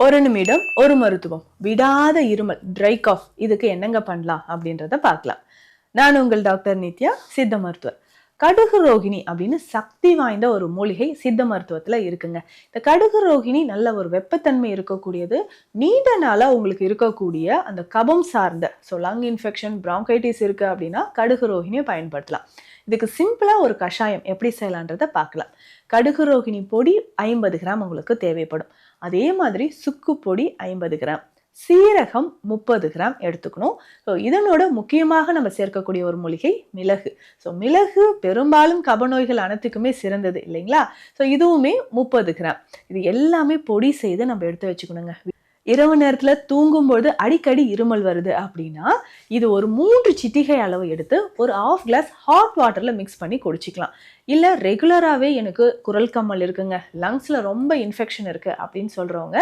ஒரு நிமிடம் ஒரு மருத்துவம் விடாத இருமல் ட்ரை காஃப் இதுக்கு என்னங்க பண்ணலாம் அப்படின்றத பார்க்கலாம். நான் உங்கள் டாக்டர் நித்யா, சித்த மருத்துவர். கடுகு ரோகிணி அப்படின்னு சக்தி வாய்ந்த ஒரு மூலிகை சித்த மருத்துவத்துல இருக்குங்க. இந்த கடுகு ரோகிணி நல்ல ஒரு வெப்பத்தன்மை இருக்கக்கூடியது. நீண்ட நாளா உங்களுக்கு இருக்கக்கூடிய அந்த கபம் சார்ந்த லங் இன்ஃபெக்ஷன், பிராங்கைட்டிஸ் இருக்கு அப்படின்னா கடுகு ரோகிணியை பயன்படுத்தலாம். இதுக்கு சிம்பிளா ஒரு கஷாயம் எப்படி செய்யலான்றத பார்க்கலாம். கடுகு ரோகிணி பொடி 50 கிராம் உங்களுக்கு தேவைப்படும். அதே மாதிரி சுக்கு பொடி 50 கிராம், சீரகம் 30 கிராம் எடுத்துக்கணும். இதனோட முக்கியமாக நம்ம சேர்க்கக்கூடிய ஒரு மூலிகை மிளகு. மிளகு பெரும்பாலும் கபநோய்கள் அனைத்துக்குமே சிறந்தது இல்லைங்களா? இதுவுமே 30 கிராம். இது எல்லாமே பொடி செய்து நம்ம எடுத்து வச்சுக்கணுங்க. இரவு நேரத்துல தூங்கும்போது அடிக்கடி இருமல் வருது அப்படின்னா இது ஒரு 3 சிட்டிகை அளவு எடுத்து ஒரு 1/2 கிளாஸ் ஹாட் வாட்டர்ல மிக்ஸ் பண்ணி குடிச்சிக்கலாம். இல்ல ரெகுலராகவே எனக்கு குரல் கம்மல் இருக்குங்க, லங்ஸ்ல ரொம்ப இன்ஃபெக்ஷன் இருக்கு அப்படின்னு சொல்றவங்க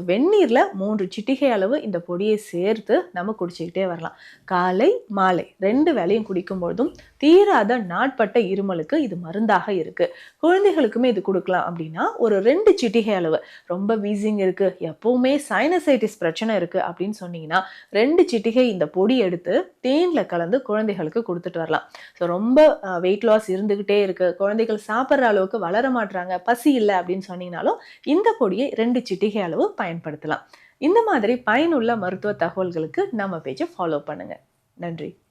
வெந்நீர்ல 3 சிட்டிகை அளவு இந்த பொடியை சேர்த்து நம்ம குடிச்சுக்கிட்டே வரலாம். காலை மாலை 2 வேளையும் குடிக்கும்பொழுதும் தீராத நாட்பட்ட இருமலுக்கு இது மருந்தாக இருக்கு. குழந்தைகளுக்குமே இது கொடுக்கலாம். அப்படின்னா ஒரு 2 சிட்டிகை அளவு, ரொம்ப வீசிங் இருக்கு, எப்பவுமே சைனசைட்டிஸ் பிரச்சனை இருக்கு அப்படின்னு சொன்னீங்கன்னா 2 சிட்டிகை இந்த பொடி எடுத்து தேன்ல கலந்து குழந்தைகளுக்கு கொடுத்துட்டு வரலாம். ரொம்ப வெயிட் லாஸ் இருந்துகிட்டே இருக்கு, குழந்தைகள் சாப்பிட்ற அளவுக்கு வளர மாட்டாங்க, பசி இல்லை அப்படின்னு சொன்னீங்கனாலும் இந்த பொடியை 2 சிட்டிகை அளவு பயன்படுத்தலாம். இந்த மாதிரி பயனுள்ள மருத்துவ தகவல்களுக்கு நம்ம பேஜை ஃபாலோ பண்ணுங்க. நன்றி.